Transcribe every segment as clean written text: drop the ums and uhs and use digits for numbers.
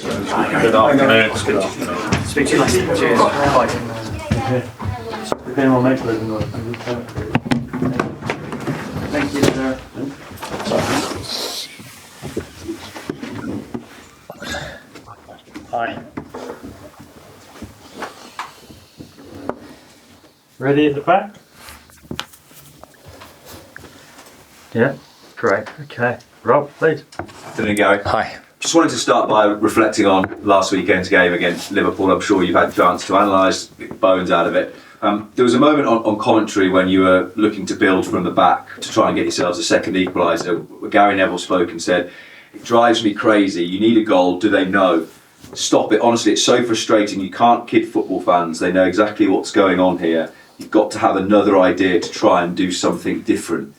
Good afternoon. Speak to you later. Cheers. Bye. Thank you, sir. Hi. Ready at the back? Yeah, great. Okay. Rob, please. Afternoon, Gary. Hi. Just wanted to start by reflecting on last weekend's game against Liverpool. I'm sure you've had a chance to analyse the bones out of it. There was a moment on commentary when you were looking to build from the back to try and get yourselves a second equaliser. Gary Neville spoke and said, "It drives me crazy. You need a goal. Do they know? Stop it. Honestly, it's so frustrating. You can't kid football fans. They know exactly what's going on here. You've got to have another idea to try and do something different."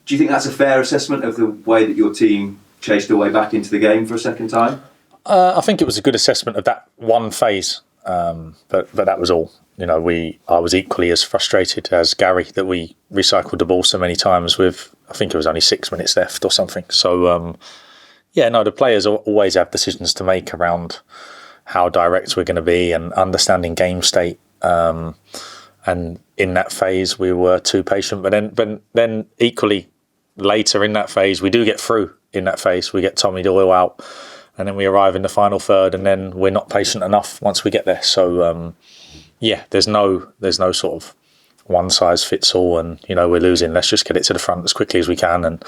Do you think that's a fair assessment of the way that your team chased their way back into the game for a second time? I think it was a good assessment of that one phase, but that was all. You know, I was equally as frustrated as Gary that we recycled the ball so many times with, I think it was only 6 minutes left or something. So, the players always have decisions to make around how direct we're going to be and understanding game state. And in that phase, we were too patient. But then equally later in that phase, we do get through in that phase. We get Tommy Doyle out, and then we arrive in the final third, and then we're not patient enough once we get there. So, there's no sort of one size fits all, and we're losing. Let's just get it to the front as quickly as we can. And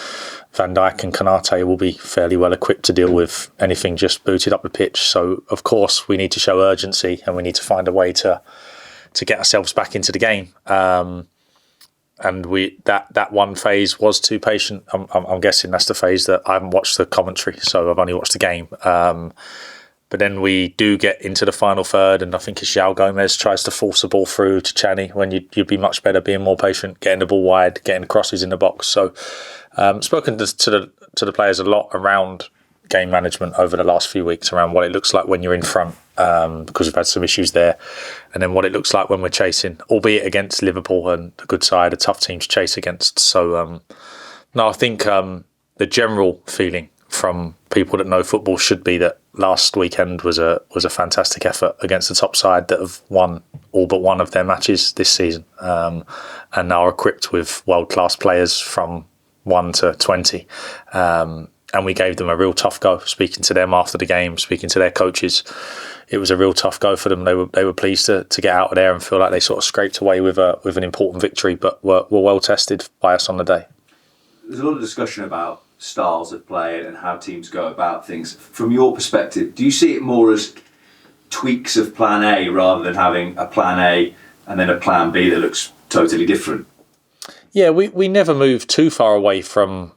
Van Dijk and Konate will be fairly well equipped to deal with anything just booted up the pitch. So of course we need to show urgency, and we need to find a way to get ourselves back into the game. And that one phase was too patient. I'm guessing that's the phase that I haven't watched the commentary, so I've only watched the game. But then we do get into the final third, and I think it's João Gomez tries to force the ball through to Chani when you'd be much better being more patient, getting the ball wide, getting crosses in the box. So spoken to the players a lot around game management over the last few weeks, around what it looks like when you're in front, because we've had some issues there, and then what it looks like when we're chasing, albeit against Liverpool and a good side, a tough team to chase against. So I think the general feeling from people that know football should be that last weekend was a fantastic effort against the top side that have won all but one of their matches this season, and now are equipped with world-class players from 1 to 20. And we gave them a real tough go. Speaking to them after the game, speaking to their coaches, it was a real tough go for them. They were pleased to get out of there and feel like they sort of scraped away with an important victory, but were well tested by us on the day. There's a lot of discussion about styles of play and how teams go about things. From your perspective, do you see it more as tweaks of plan A rather than having a plan A and then a plan B that looks totally different? Yeah, we never move too far away from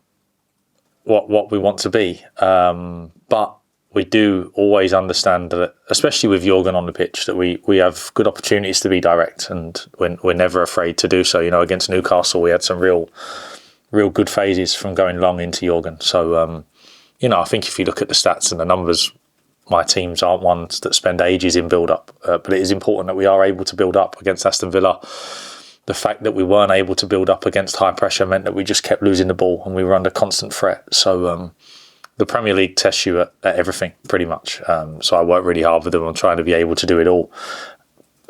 what we want to be, but we do always understand that, especially with Jurgen on the pitch, that we have good opportunities to be direct, and we're never afraid to do so. Against Newcastle, we had some real good phases from going long into Jurgen. So, I think if you look at the stats and the numbers, my teams aren't ones that spend ages in build-up, but it is important that we are able to build up against Aston Villa. The fact that we weren't able to build up against high pressure meant that we just kept losing the ball and we were under constant threat. So the Premier League tests you at everything, pretty much. So I work really hard with them on trying to be able to do it all.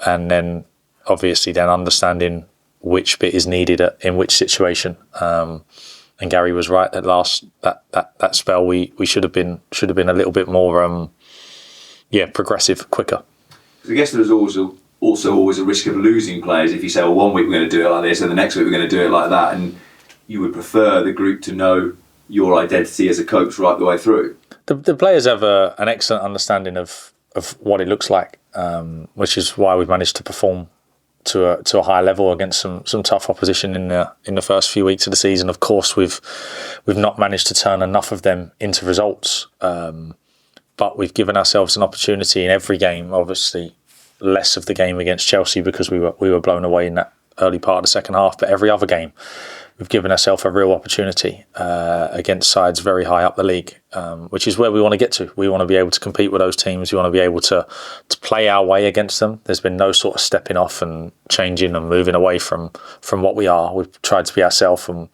And then, obviously, understanding which bit is needed in which situation. And Gary was right at that spell. We should have been a little bit more progressive, quicker. I guess there's also always a risk of losing players if you say, well, 1 week we're going to do it like this and the next week we're going to do it like that, and you would prefer the group to know your identity as a coach right the way through. The players have an excellent understanding of what it looks like, which is why we've managed to perform to a high level against some tough opposition in the first few weeks of the season. Of course, we've not managed to turn enough of them into results, but we've given ourselves an opportunity in every game. Obviously, less of the game against Chelsea because we were blown away in that early part of the second half, but every other game we've given ourselves a real opportunity against sides very high up the league, which is where we want to get to. We want to be able to compete with those teams. We want to be able to play our way against them. There's been no sort of stepping off and changing and moving away from what we are. We've tried to be ourselves, and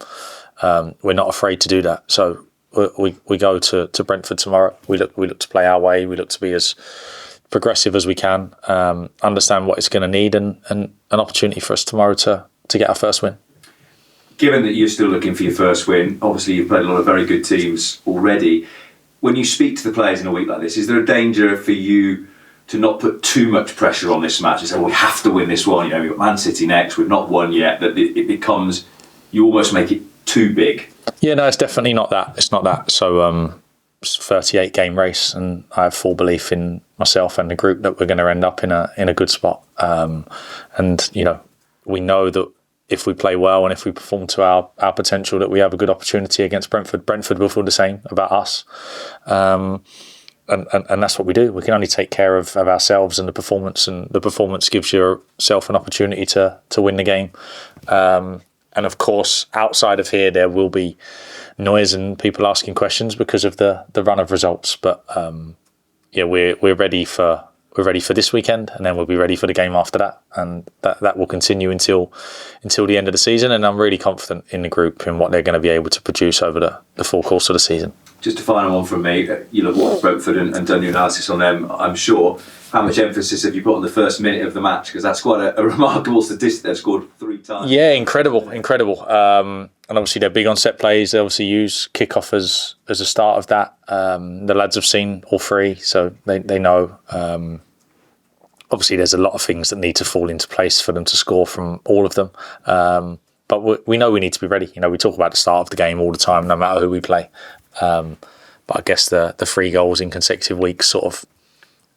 we're not afraid to do that. So we go to Brentford tomorrow. We look to play our way. We look to be as progressive as we can. Understand what it's going to need, and an opportunity for us tomorrow to get our first win. Given that you're still looking for your first win, obviously you've played a lot of very good teams already. When you speak to the players in a week like this, is there a danger for you to not put too much pressure on this match and say, well, we have to win this one? We've got Man City next, we've not won yet. That it becomes, you almost make it too big. Yeah, no, it's definitely not that. It's not that. So it's a 38 game race, and I have full belief in myself and the group that we're going to end up in a good spot. And we know that if we play well and if we perform to our potential, that we have a good opportunity against Brentford. Brentford will feel the same about us. And that's what we do. We can only take care of ourselves and the performance gives yourself an opportunity to win the game. And of course, outside of here, there will be noise and people asking questions because of the run of results. But we're ready for this weekend, and then we'll be ready for the game after that, and that will continue until the end of the season. And I'm really confident in the group and what they're going to be able to produce over the full course of the season. Just a final one from me. You'll have watched Brentford and done your analysis on them, I'm sure. How much emphasis have you put on the first minute of the match? Because that's quite a remarkable statistic. They've scored 3 times. Yeah, incredible. And obviously they're big on set plays. They obviously use kick-off as a start of that. The lads have seen all 3, so they know. Obviously there's a lot of things that need to fall into place for them to score from all of them. But we know we need to be ready. We talk about the start of the game all the time, no matter who we play. But I guess the 3 goals in consecutive weeks sort of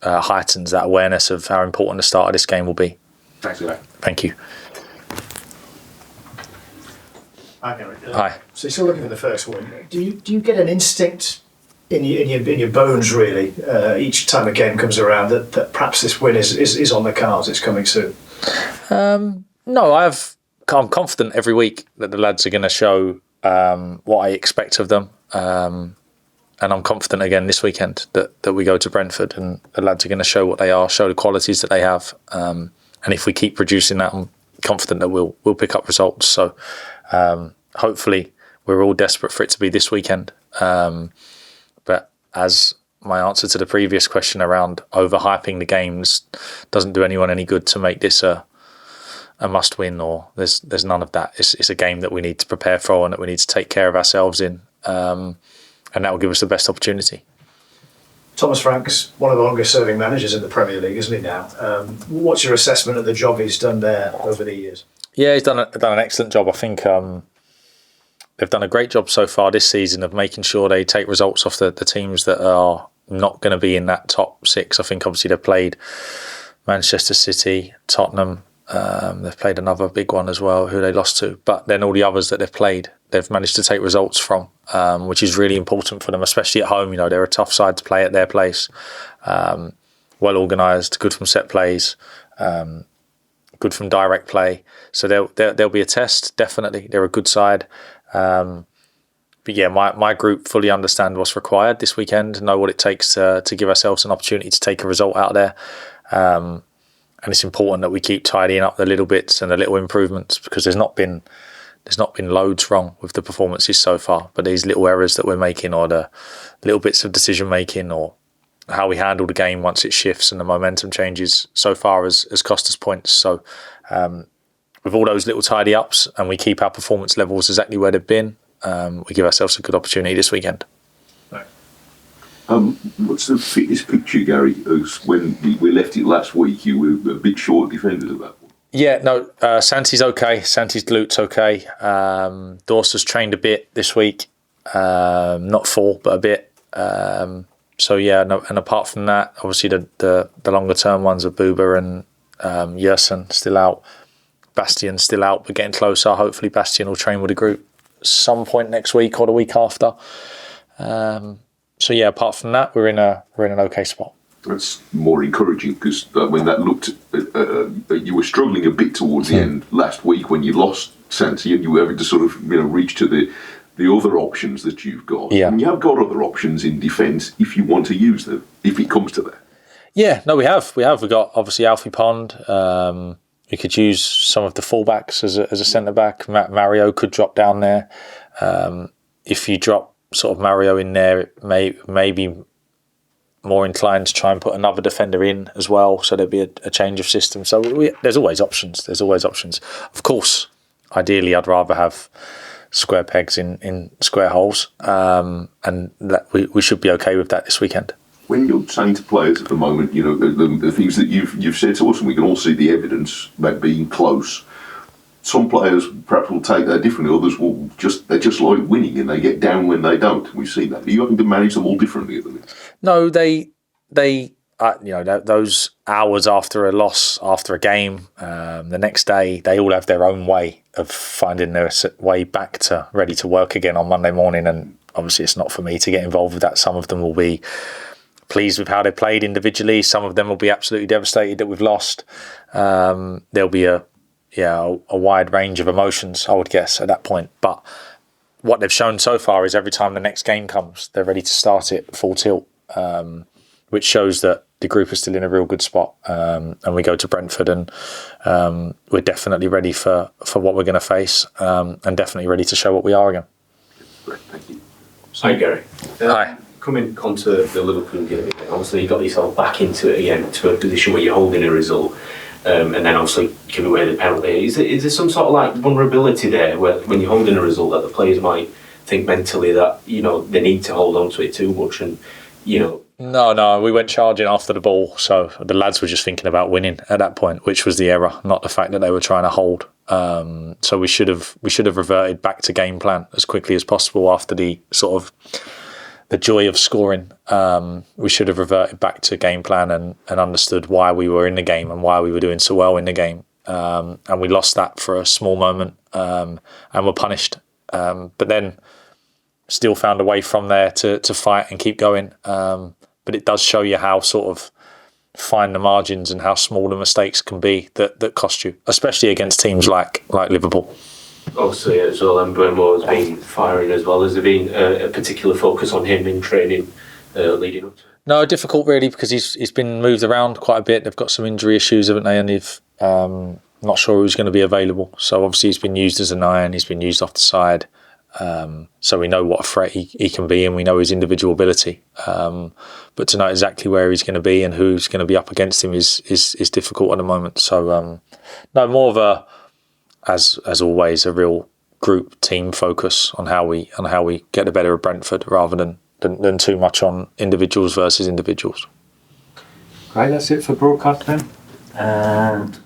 heightens that awareness of how important the start of this game will be. Thanks, Gary. Thank you. Hi, Gary. Hi. So you're still looking for the first win. Do you get an instinct in your bones, really, each time a game comes around that perhaps this win is on the cards, it's coming soon? No, I'm confident every week that the lads are going to show what I expect of them. And I'm confident again this weekend that we go to Brentford and the lads are going to show what they are, show the qualities that they have. And if we keep producing that, I'm confident that we'll pick up results. So hopefully we're all desperate for it to be this weekend. But as my answer to the previous question around overhyping the games doesn't do anyone any good to make this a must win, or there's none of that. It's a game that we need to prepare for and that we need to take care of ourselves in. And that will give us the best opportunity. Thomas Frank's one of the longest serving managers in the Premier League, isn't he now? What's your assessment of the job he's done there over the years? Yeah, he's done an excellent job. I think they've done a great job so far this season of making sure they take results off the teams that are not going to be in that top 6. I think obviously they've played Manchester City, Tottenham. They've played another big one as well, who they lost to. But then all the others that they've played, they've managed to take results from, which is really important for them, especially at home. They're a tough side to play at their place. Well organised, good from set plays, good from direct play. So they'll be a test, definitely. They're a good side. But yeah, my group fully understand what's required this weekend, know what it takes to give ourselves an opportunity to take a result out there. And it's important that we keep tidying up the little bits and the little improvements, because there's not been loads wrong with the performances so far. But these little errors that we're making, or the little bits of decision making, or how we handle the game once it shifts and the momentum changes, so far has cost us points. So with all those little tidy ups, and we keep our performance levels exactly where they've been, we give ourselves a good opportunity this weekend. What's the fitness picture, Gary? When we left it last week, you were a bit short defenders at that point. Yeah, no, Santi's okay. Santi's glute's okay. Dorsa's trained a bit this week. Not full, but a bit. So yeah, no, and apart from that, obviously the longer term ones are Buba and Yerson still out. Bastian's still out, but getting closer. Hopefully Bastian will train with the group some point next week or the week after. So yeah, apart from that, we're in an okay spot. That's more encouraging, because when that looked, you were struggling a bit towards the end last week when you lost Santi, and you were having to sort of reach to the other options that you've got. Yeah. And you have got other options in defence if you want to use them, if it comes to that. Yeah, no, we have. We've got obviously Alfie Pond. We could use some of the fullbacks as a centre back. Mario could drop down there. If you drop sort of Mario in there, maybe more inclined to try and put another defender in as well, so there'd be a change of system. So there's always options. Of course, ideally, I'd rather have square pegs in square holes, and that we should be okay with that this weekend. When you're saying to players at the moment, you know, the things that you've said to us, and we can all see the evidence about being close. Some players perhaps will take that differently. Others they're just like winning, and they get down when they don't. We've seen that. Are you having to manage them all differently at the minute? No, they those hours after a loss, after a game, the next day, they all have their own way of finding their way back to ready to work again on Monday morning. And obviously, it's not for me to get involved with that. Some of them will be pleased with how they played individually. Some of them will be absolutely devastated that we've lost. There'll be a wide range of emotions, I would guess, at that point. But what they've shown so far is every time the next game comes, they're ready to start it full tilt, which shows that the group is still in a real good spot. And we go to Brentford, and we're definitely ready for what we're going to face, and definitely ready to show what we are again. Great, thank you. Hi, Gary. Hi. Coming onto the Liverpool game, obviously you got yourself back into it again, to a position where you're holding a result. And then obviously give away the penalty. Is there some sort of like vulnerability there where when you're holding a result that the players might think mentally that, you know, they need to hold on to it too much, and, you know? No, we went charging after the ball, so the lads were just thinking about winning at that point, which was the error, not the fact that they were trying to hold. So we should have reverted back to game plan as quickly as possible after the sort of the joy of scoring. We should have reverted back to game plan and understood why we were in the game and why we were doing so well in the game. And we lost that for a small moment, and were punished. But then still found a way from there to fight and keep going. But it does show you how sort of fine the margins and how small the mistakes can be that cost you, especially against teams like Liverpool. Obviously, as well, Mbuemo has been firing as well. Has there been a particular focus on him in training leading up to it? No, difficult really, because he's been moved around quite a bit. They've got some injury issues, haven't they? And they've not sure who's going to be available. So obviously he's been used as a 9. He's been used off the side. So we know what a threat he can be, and we know his individual ability. But to know exactly where he's going to be and who's going to be up against him is difficult at the moment. So no, more of a, as always, a real group team focus on how we get the better of Brentford, rather than too much on individuals versus individuals. Right, that's it for broadcast then. And